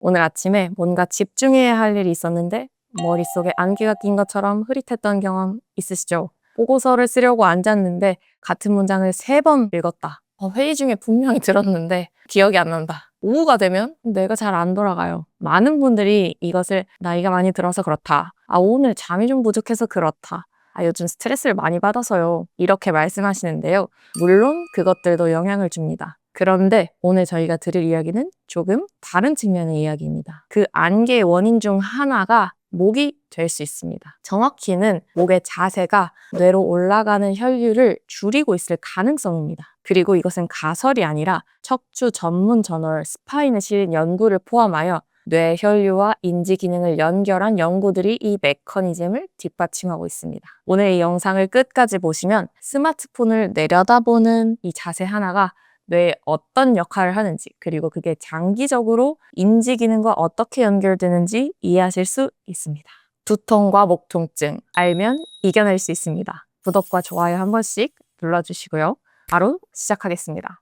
오늘 아침에 뭔가 집중해야 할 일이 있었는데 머릿속에 안개가 낀 것처럼 흐릿했던 경험 있으시죠? 보고서를 쓰려고 앉았는데 같은 문장을 3번 읽었다. 회의 중에 분명히 들었는데 기억이 안 난다. 오후가 되면 뇌가 잘 안 돌아가요. 많은 분들이 이것을 나이가 많이 들어서 그렇다. 오늘 잠이 좀 부족해서 그렇다. 요즘 스트레스를 많이 받아서요. 이렇게 말씀하시는데요. 물론 그것들도 영향을 줍니다. 그런데 오늘 저희가 들을 이야기는 조금 다른 측면의 이야기입니다. 그 안개의 원인 중 하나가 목이 될 수 있습니다. 정확히는 목의 자세가 뇌로 올라가는 혈류를 줄이고 있을 가능성입니다. 그리고 이것은 가설이 아니라 척추 전문 저널 스파인에 실린 연구를 포함하여 뇌 혈류와 인지 기능을 연결한 연구들이 이 메커니즘을 뒷받침하고 있습니다. 오늘 이 영상을 끝까지 보시면 스마트폰을 내려다보는 이 자세 하나가 뇌에 어떤 역할을 하는지, 그리고 그게 장기적으로 인지 기능과 어떻게 연결되는지 이해하실 수 있습니다. 두통과 목 통증 알면 이겨낼 수 있습니다. 구독과 좋아요 한 번씩 눌러주시고요. 바로 시작하겠습니다.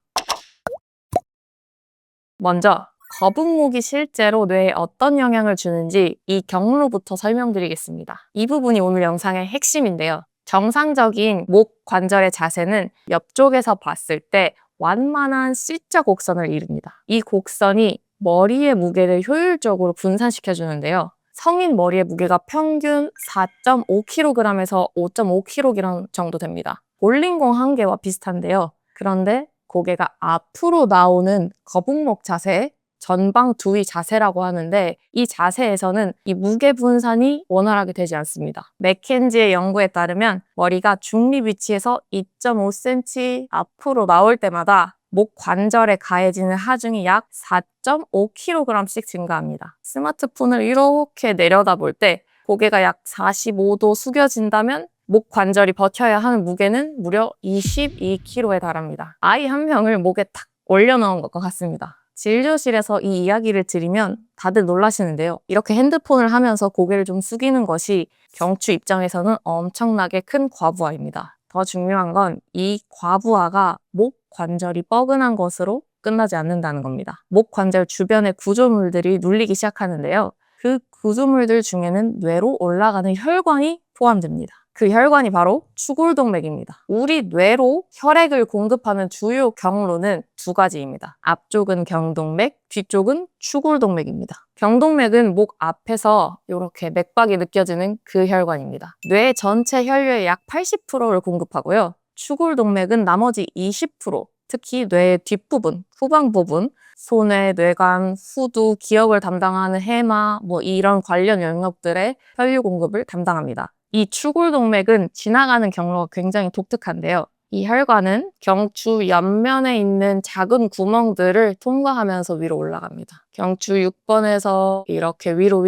먼저 거북목이 실제로 뇌에 어떤 영향을 주는지 이 경로부터 설명드리겠습니다. 이 부분이 오늘 영상의 핵심인데요. 정상적인 목 관절의 자세는 옆쪽에서 봤을 때 완만한 C자 곡선을 이룹니다. 이 곡선이 머리의 무게를 효율적으로 분산시켜주는데요. 성인 머리의 무게가 평균 4.5kg에서 5.5kg 정도 됩니다. 볼링공 한 개와 비슷한데요. 그런데 고개가 앞으로 나오는 거북목 자세, 전방두위 자세라고 하는데 이 자세에서는 이 무게 분산이 원활하게 되지 않습니다. 맥켄지의 연구에 따르면 머리가 중립 위치에서 2.5cm 앞으로 나올 때마다 목 관절에 가해지는 하중이 약 4.5kg씩 증가합니다. 스마트폰을 이렇게 내려다볼 때 고개가 약 45도 숙여진다면 목 관절이 버텨야 하는 무게는 무려 22kg에 달합니다. 아이 한 명을 목에 탁 올려놓은 것과 같습니다. 진료실에서 이 이야기를 드리면 다들 놀라시는데요. 이렇게 핸드폰을 하면서 고개를 좀 숙이는 것이 경추 입장에서는 엄청나게 큰 과부하입니다. 더 중요한 건 이 과부하가 목 관절이 뻐근한 것으로 끝나지 않는다는 겁니다. 목 관절 주변의 구조물들이 눌리기 시작하는데요. 그 구조물들 중에는 뇌로 올라가는 혈관이 포함됩니다. 그 혈관이 바로 추골동맥입니다. 우리 뇌로 혈액을 공급하는 주요 경로는 2가지입니다. 앞쪽은 경동맥, 뒤쪽은 추골동맥입니다. 경동맥은 목 앞에서 이렇게 맥박이 느껴지는 그 혈관입니다. 뇌 전체 혈류의 약 80%를 공급하고요. 추골동맥은 나머지 20%, 특히 뇌의 뒷부분, 후방 부분, 소뇌, 뇌관, 후두, 기억을 담당하는 해마, 이런 관련 영역들의 혈류 공급을 담당합니다. 이 추골동맥은 지나가는 경로가 굉장히 독특한데요. 이 혈관은 경추 옆면에 있는 작은 구멍들을 통과하면서 위로 올라갑니다. 경추 6번에서 이렇게 위로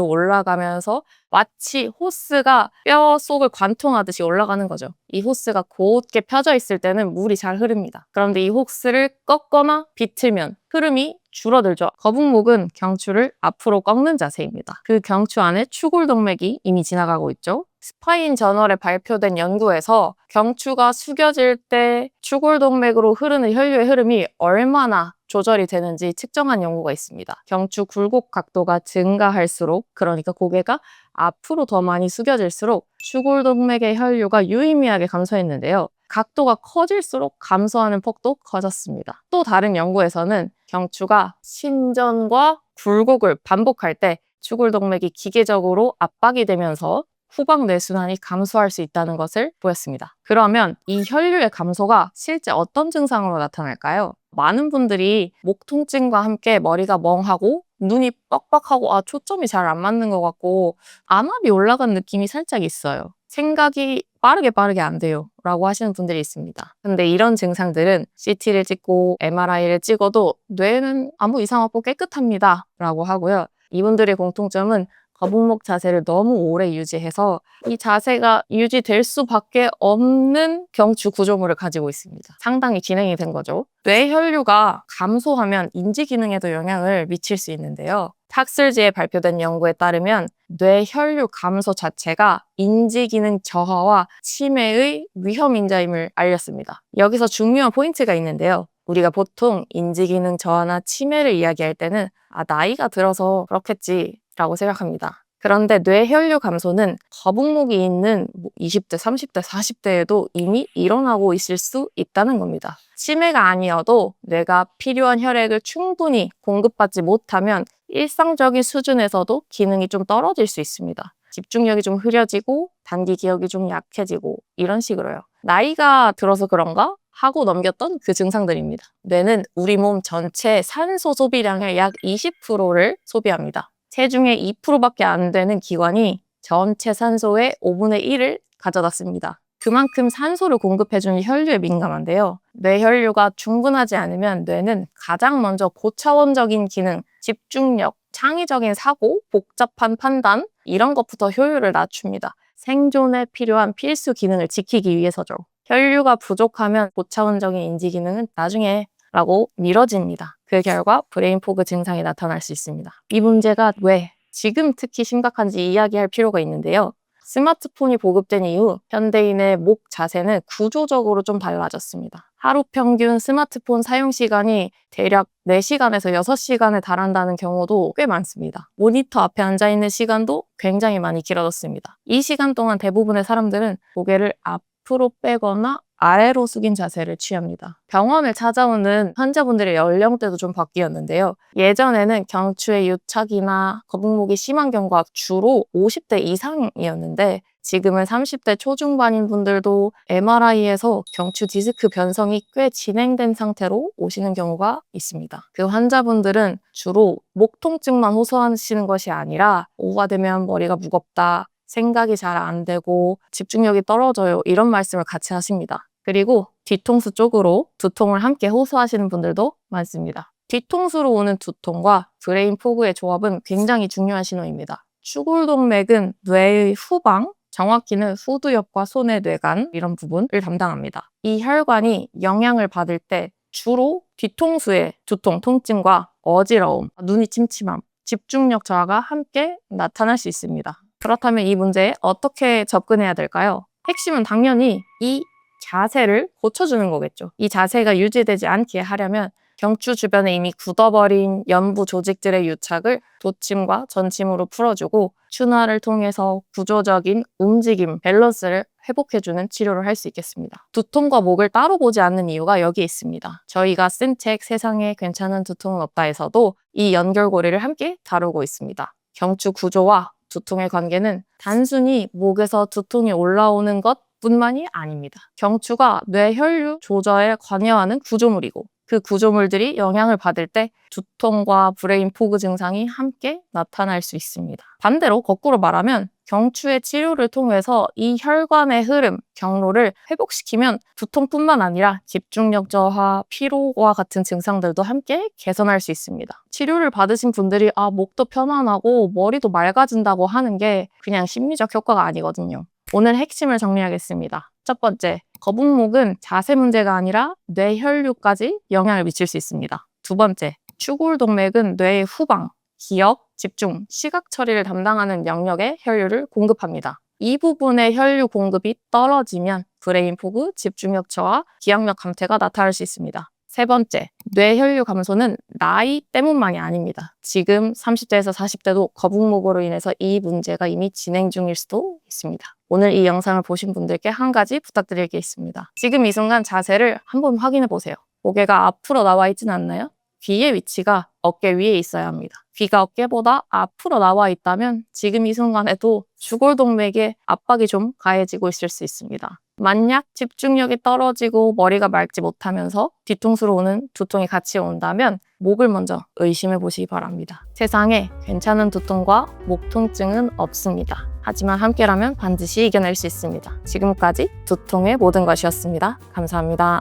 올라가면서 마치 호스가 뼈 속을 관통하듯이 올라가는 거죠. 이 호스가 곧게 펴져 있을 때는 물이 잘 흐릅니다. 그런데 이 호스를 꺾거나 비틀면 흐름이 줄어들죠. 거북목은 경추를 앞으로 꺾는 자세입니다. 그 경추 안에 추골동맥이 이미 지나가고 있죠. 스파인 저널에 발표된 연구에서 경추가 숙여질 때 추골동맥으로 흐르는 혈류의 흐름이 얼마나 조절이 되는지 측정한 연구가 있습니다. 경추 굴곡 각도가 증가할수록, 그러니까 고개가 앞으로 더 많이 숙여질수록 추골동맥의 혈류가 유의미하게 감소했는데요. 각도가 커질수록 감소하는 폭도 커졌습니다. 또 다른 연구에서는 경추가 신전과 굴곡을 반복할 때 추골동맥이 기계적으로 압박이 되면서 후방 뇌순환이 감소할 수 있다는 것을 보였습니다. 그러면 이 혈류의 감소가 실제 어떤 증상으로 나타날까요? 많은 분들이 목 통증과 함께 머리가 멍하고 눈이 뻑뻑하고 초점이 잘 안 맞는 것 같고 암압이 올라간 느낌이 살짝 있어요. 생각이 빠르게 안 돼요 라고 하시는 분들이 있습니다. 근데 이런 증상들은 CT를 찍고 MRI를 찍어도 뇌는 아무 이상 없고 깨끗합니다 라고 하고요. 이분들의 공통점은 거북목 자세를 너무 오래 유지해서 이 자세가 유지될 수밖에 없는 경추 구조물을 가지고 있습니다. 상당히 진행이 된 거죠. 뇌 혈류가 감소하면 인지 기능에도 영향을 미칠 수 있는데요. 학술지에 발표된 연구에 따르면 뇌 혈류 감소 자체가 인지 기능 저하와 치매의 위험 인자임을 알렸습니다. 여기서 중요한 포인트가 있는데요. 우리가 보통 인지 기능 저하나 치매를 이야기할 때는 나이가 들어서 그렇겠지라고 생각합니다. 그런데 뇌혈류 감소는 거북목이 있는 20대, 30대, 40대에도 이미 일어나고 있을 수 있다는 겁니다. 치매가 아니어도 뇌가 필요한 혈액을 충분히 공급받지 못하면 일상적인 수준에서도 기능이 좀 떨어질 수 있습니다. 집중력이 좀 흐려지고 단기 기억이 좀 약해지고 이런 식으로요. 나이가 들어서 그런가? 하고 넘겼던 그 증상들입니다. 뇌는 우리 몸 전체 산소 소비량의 약 20%를 소비합니다. 체중의 2%밖에 안 되는 기관이 전체 산소의 5분의 1을 가져다 씁니다. 그만큼 산소를 공급해주는 혈류에 민감한데요. 뇌혈류가 충분하지 않으면 뇌는 가장 먼저 고차원적인 기능, 집중력, 창의적인 사고, 복잡한 판단 이런 것부터 효율을 낮춥니다. 생존에 필요한 필수 기능을 지키기 위해서죠. 혈류가 부족하면 고차원적인 인지 기능은 나중에 라고 미뤄집니다. 그 결과 브레인 포그 증상이 나타날 수 있습니다. 이 문제가 왜 지금 특히 심각한지 이야기할 필요가 있는데요. 스마트폰이 보급된 이후 현대인의 목 자세는 구조적으로 좀 달라졌습니다. 하루 평균 스마트폰 사용 시간이 대략 4시간에서 6시간에 달한다는 경우도 꽤 많습니다. 모니터 앞에 앉아있는 시간도 굉장히 많이 길어졌습니다. 이 시간 동안 대부분의 사람들은 고개를 앞으로 빼거나 아래로 숙인 자세를 취합니다. 병원을 찾아오는 환자분들의 연령대도 좀 바뀌었는데요. 예전에는 경추의 유착이나 거북목이 심한 경우가 주로 50대 이상이었는데 지금은 30대 초중반인 분들도 MRI에서 경추 디스크 변성이 꽤 진행된 상태로 오시는 경우가 있습니다. 그 환자분들은 주로 목 통증만 호소하시는 것이 아니라 오후가 되면 머리가 무겁다, 생각이 잘 안 되고 집중력이 떨어져요. 이런 말씀을 같이 하십니다. 그리고 뒤통수 쪽으로 두통을 함께 호소하시는 분들도 많습니다. 뒤통수로 오는 두통과 브레인 포그의 조합은 굉장히 중요한 신호입니다. 추골동맥은 뇌의 후방, 정확히는 후두엽과 손의 뇌간 이런 부분을 담당합니다. 이 혈관이 영향을 받을 때 주로 뒤통수의 두통, 통증과 어지러움, 눈이 침침함, 집중력 저하가 함께 나타날 수 있습니다. 그렇다면 이 문제에 어떻게 접근해야 될까요? 핵심은 당연히 이 자세를 고쳐주는 거겠죠. 이 자세가 유지되지 않게 하려면 경추 주변에 이미 굳어버린 연부 조직들의 유착을 도침과 전침으로 풀어주고 춘화를 통해서 구조적인 움직임, 밸런스를 회복해주는 치료를 할 수 있겠습니다. 두통과 목을 따로 보지 않는 이유가 여기에 있습니다. 저희가 쓴 책 세상에 괜찮은 두통은 없다에서도 이 연결고리를 함께 다루고 있습니다. 경추 구조와 두통의 관계는 단순히 목에서 두통이 올라오는 것뿐만이 아닙니다. 경추가 뇌혈류 조절에 관여하는 구조물이고 그 구조물들이 영향을 받을 때 두통과 브레인 포그 증상이 함께 나타날 수 있습니다. 반대로 거꾸로 말하면 경추의 치료를 통해서 이 혈관의 흐름, 경로를 회복시키면 두통뿐만 아니라 집중력 저하, 피로와 같은 증상들도 함께 개선할 수 있습니다. 치료를 받으신 분들이 목도 편안하고 머리도 맑아진다고 하는 게 그냥 심리적 효과가 아니거든요. 오늘 핵심을 정리하겠습니다. 첫 번째, 거북목은 자세 문제가 아니라 뇌혈류까지 영향을 미칠 수 있습니다. 두 번째, 추골동맥은 뇌의 후방, 기억, 집중, 시각 처리를 담당하는 영역에 혈류를 공급합니다. 이 부분의 혈류 공급이 떨어지면 브레인 포그, 집중력 저하, 기억력 감퇴가 나타날 수 있습니다. 세 번째, 뇌혈류 감소는 나이 때문만이 아닙니다. 지금 30대에서 40대도 거북목으로 인해서 이 문제가 이미 진행 중일 수도 있습니다. 오늘 이 영상을 보신 분들께 한 가지 부탁드릴 게 있습니다. 지금 이 순간 자세를 한번 확인해 보세요. 고개가 앞으로 나와 있진 않나요? 귀의 위치가 어깨 위에 있어야 합니다. 귀가 어깨보다 앞으로 나와 있다면 지금 이 순간에도 주골동맥에 압박이 좀 가해지고 있을 수 있습니다. 만약 집중력이 떨어지고 머리가 맑지 못하면서 뒤통수로 오는 두통이 같이 온다면 목을 먼저 의심해 보시기 바랍니다. 세상에 괜찮은 두통과 목 통증은 없습니다. 하지만 함께라면 반드시 이겨낼 수 있습니다. 지금까지 두통의 모든 것이었습니다. 감사합니다.